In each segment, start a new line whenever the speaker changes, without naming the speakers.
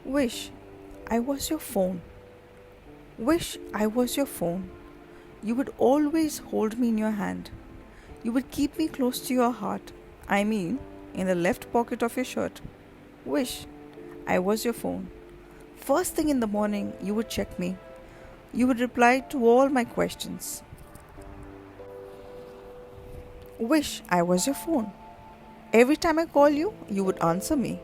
Wish I was your phone. Wish I was your phone. You would always hold me in your hand. You would keep me close to your heart. I mean, in the left pocket of your shirt. Wish I was your phone. First thing in the morning, you would check me. You would reply to all my questions. Wish I was your phone. Every time I call you, you would answer me.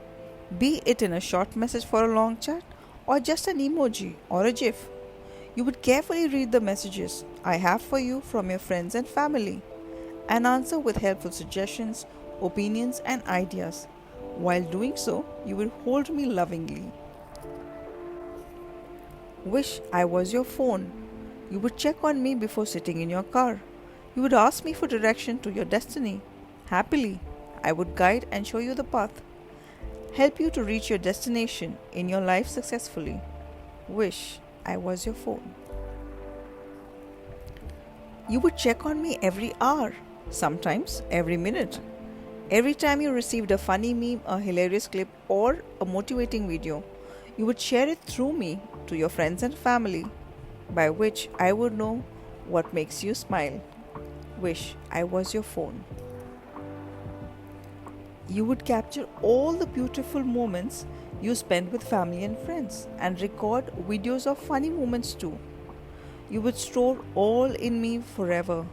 Be it in a short message for a long chat or just an emoji or a gif. You would carefully read the messages I have for you from your friends and family and answer with helpful suggestions, opinions, and ideas. While doing so, you would hold me lovingly. Wish I was your phone. You would check on me before sitting in your car. You would ask me for direction to your destiny. Happily, I would guide and show you the path, help you to reach your destination in your life successfully. Wish I was your phone. You would check on me every hour, sometimes every minute. Every time you received a funny meme, a hilarious clip, or a motivating video, you would share it through me to your friends and family, by which I would know what makes you smile. Wish I was your phone. You would capture all the beautiful moments you spend with family and friends and record videos of funny moments too. You would store all in me forever.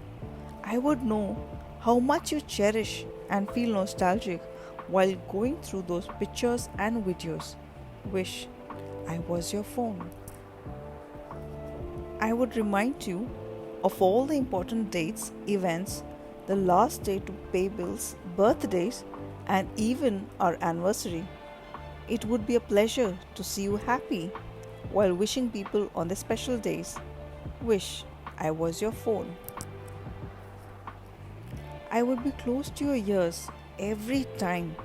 I would know how much you cherish and feel nostalgic while going through those pictures and videos. Wish I was your phone. I would remind you of all the important dates, events, the last day to pay bills, birthdays, and even our anniversary. It would be a pleasure to see you happy while wishing people on their special days. Wish I was your phone. I would be close to your ears every time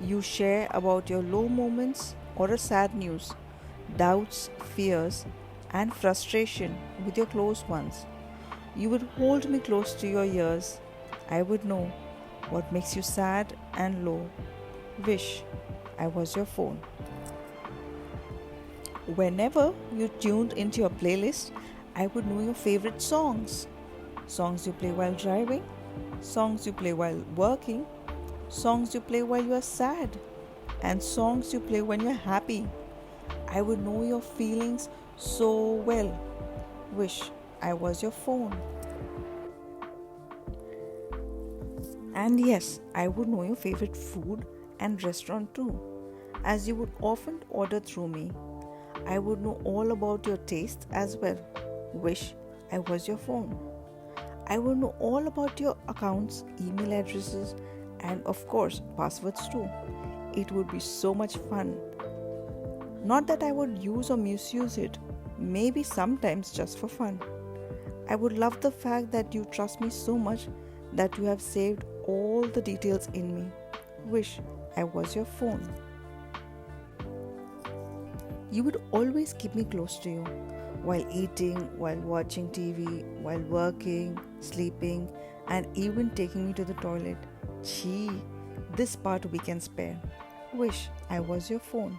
you share about your low moments or a sad news, doubts, fears, and frustration with your close ones. You would hold me close to your ears. I would know what makes you sad and low. Wish I was your phone. Whenever you tuned into your playlist, I would know your favorite songs. Songs you play while driving, songs you play while working, songs you play while you are sad, and songs you play when you are happy. I would know your feelings so well. Wish I was your phone. And yes, I would know your favorite food and restaurant too, as you would often order through me. I would know all about your taste as well. Wish I was your phone. I would know all about your accounts, email addresses, and of course, passwords too. It would be so much fun. Not that I would use or misuse it, maybe sometimes just for fun. I would love the fact that you trust me so much that you have saved all the details in me. Wish I was your phone. You would always keep me close to you while eating, while watching TV, while working, sleeping, and even taking me to the toilet. Gee, this part we can spare. Wish I was your phone.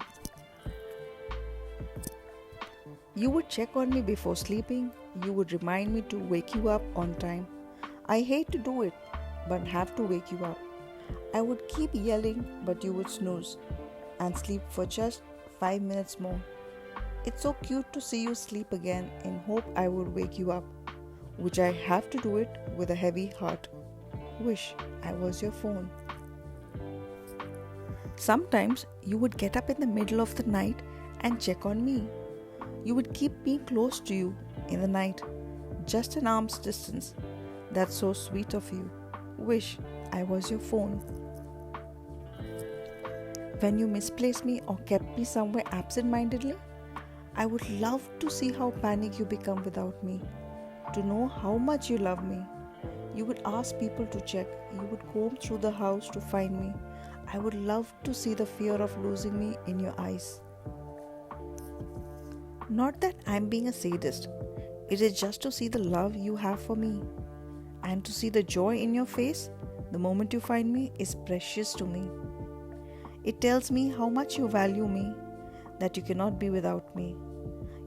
You would check on me before sleeping. You would remind me to wake you up on time. I hate to do it, but have to wake you up. I would keep yelling, but you would snooze and sleep for just 5 minutes more. It's so cute to see you sleep again in hope I would wake you up, which I have to do it with a heavy heart. Wish I was your phone. Sometimes you would get up in the middle of the night and check on me. You would keep me close to you in the night, just an arm's distance. That's so sweet of you. Wish I was your phone. When you misplaced me or kept me somewhere absent-mindedly, I would love to see how panicked you become without me, to know how much you love me. You would ask people to check. You would comb through the house to find me. I would love to see the fear of losing me in your eyes. Not that I'm being a sadist. It is just to see the love you have for me. And to see the joy in your face the moment you find me is precious to me. It tells me how much you value me, that you cannot be without me.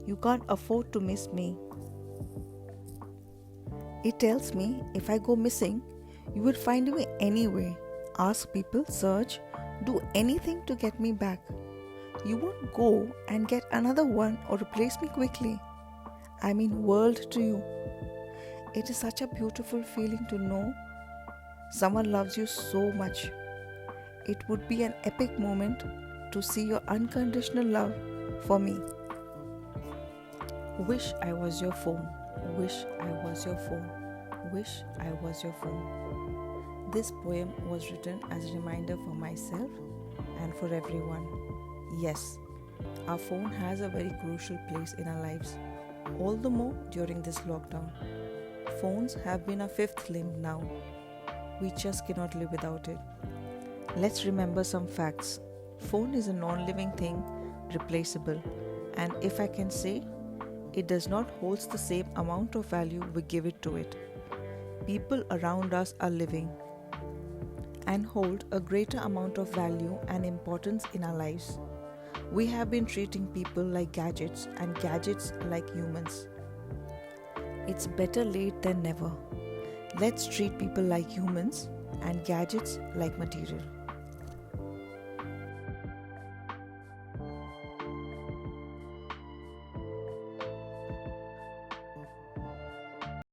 You can't afford to miss me. It tells me if I go missing, you will find me anyway. Ask people, search, do anything to get me back. You won't go and get another one or replace me quickly. I mean, world to you. It is such a beautiful feeling to know someone loves you so much. It would be an epic moment to see your unconditional love for me. Wish I was your phone. Wish I was your phone. Wish I was your phone. This poem was written as a reminder for myself and for everyone. Yes, our phone has a very crucial place in our lives, all the more during this lockdown. Phones have been our fifth limb now. We just cannot live without it. Let's remember some facts. Phone is a non-living thing, replaceable, and if I can say, it does not hold the same amount of value we give it to it. People around us are living and hold a greater amount of value and importance in our lives. We have been treating people like gadgets and gadgets like humans. It's better late than never. Let's treat people like humans and gadgets like material.